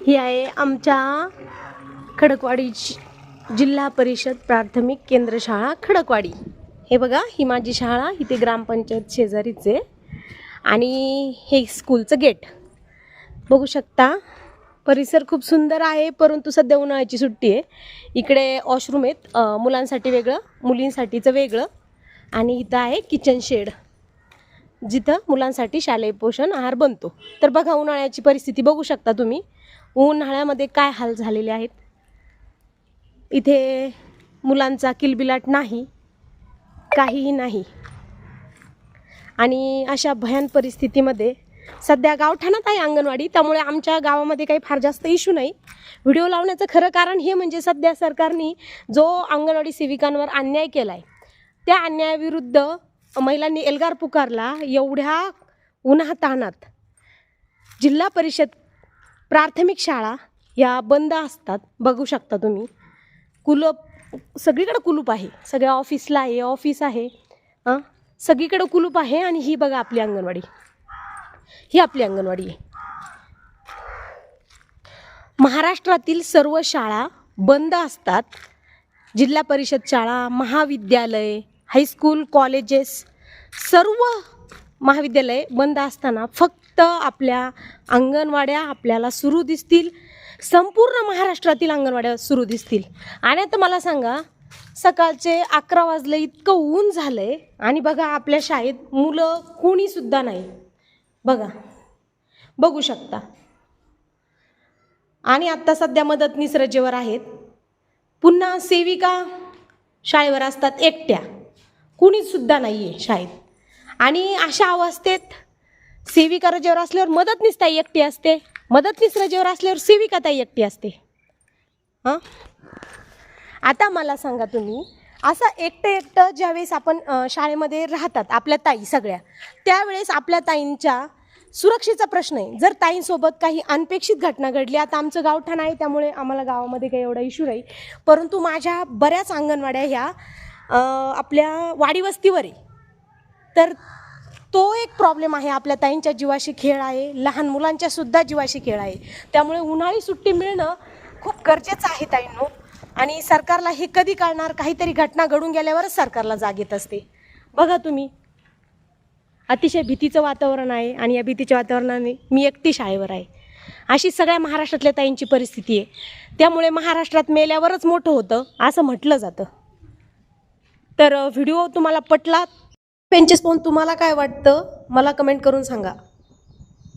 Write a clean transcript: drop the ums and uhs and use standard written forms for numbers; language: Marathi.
ही आहे आमच्या खडकवाडी जिल्हा परिषद प्राथमिक केंद्र शाळा खडकवाडी। हे बघा, ही माझी शाळा, इथे ग्रामपंचायत शेजारीच आहे आणि हे स्कूलचं गेट बघू शकता। परिसर खूप सुंदर आहे, परंतु सध्या उन्हाळ्याची सुट्टी आहे। इकडे वॉशरूम आहेत, मुलांसाठी वेगळं, मुलींसाठीचं वेगळं, आणि इथं आहे किचन शेड जिथं मुलांसाठी शालेय पोषण आहार बनतो। तर बघा, उन्हाळ्याची परिस्थिती बघू शकता तुम्ही, उन्हाळ्यामध्ये काय हाल झालेले आहेत। इथे मुलांचा किलबिलाट नाही, काहीही नाही, आणि अशा भयान परिस्थितीमध्ये सध्या गावठाणात आहे अंगणवाडी, त्यामुळे आमच्या गावामध्ये काही फार जास्त इश्यू नाही। व्हिडिओ लावण्याचं खरं कारण हे म्हणजे सध्या सरकारने जो अंगणवाडी सेविकांवर अन्याय केला आहे, त्या अन्यायाविरुद्ध महिलांनी एल्गार पुकारला। एवढ्या उन्हातानात जिल्हा परिषद प्राथमिक शाळा या बंद असतात, बघू शकता तुम्ही। कुलूप सगळीकडे कुलूप आहे, सगळ्या ऑफिसला आहे, ऑफिस आहे, सगळीकडे कुलूप आहे। आणि ही बघा आपली अंगणवाडी, ही आपली अंगणवाडी आहे। महाराष्ट्रातील सर्व शाळा बंद असतात, जिल्हा परिषद शाळा, महाविद्यालय, हायस्कूल, कॉलेजेस, सर्व महाविद्यालय बंद असताना फक्त आपल्या अंगणवाड्या आपल्याला सुरू दिसतील। संपूर्ण महाराष्ट्रातील अंगणवाड्या सुरू दिसतील। आणि आता मला सांगा, सकाळचे 11 वाजले, इतकं ऊन झालंय, आणि बघा आपल्या शाळेत मुलं कोणीसुद्धा नाही, बघा, बघू शकता। आणि आत्ता सध्या मदतनीस रजेवर आहेत, पुन्हा सेविका शाळेवर असतात एकट्या, कुणीसुद्धा नाही आहे शाळेत। आणि अशा अवस्थेत सेविका रजेवर असल्यावर मदतनीस ताई एकटी असते, मदतनीस रजेवर असल्यावर सेविका ताई एकटी असते। आता मला सांगा तुम्ही, असं एकटं ज्यावेळेस आपण शाळेमध्ये राहतात आपल्या ताई सगळ्या, त्यावेळेस आपल्या ताईंच्या सुरक्षेचा प्रश्न आहे। जर ताईंसोबत काही अनपेक्षित घटना घडली, आता आमचं गावठाण आहे त्यामुळे आम्हाला गावामध्ये काही एवढा इश्यू नाही, परंतु माझ्या बऱ्याच अंगणवाड्या ह्या आपल्या वाडी वस्तीवर आहे, तर तो एक प्रॉब्लेम आहे। आपल्या ताईंच्या जीवाशी खेळ आहे, लहान मुलांच्या सुद्धा जीवाशी खेळ आहे, त्यामुळे उन्हाळी सुट्टी मिळणं खूप गरजेचं आहे ताईंनो। आणि सरकारला हे कधी कळणार, काहीतरी घटना घडून गेल्यावरच सरकारला जाग येत असते। बघा तुम्ही, अतिशय भीतीचं वातावरण आहे, आणि या भीतीच्या वातावरणाने मी एकटी शाळेवर आहे, अशी सगळ्या महाराष्ट्रातल्या ताईंची परिस्थिती आहे। त्यामुळे महाराष्ट्रात मेल्यावरच मोठं होतं असं म्हटलं जातं। तर व्हिडिओ तुम्हाला पटला, पेंचेस पाहून तुम्हाला काय वाटतं मला कमेंट करून सांगा।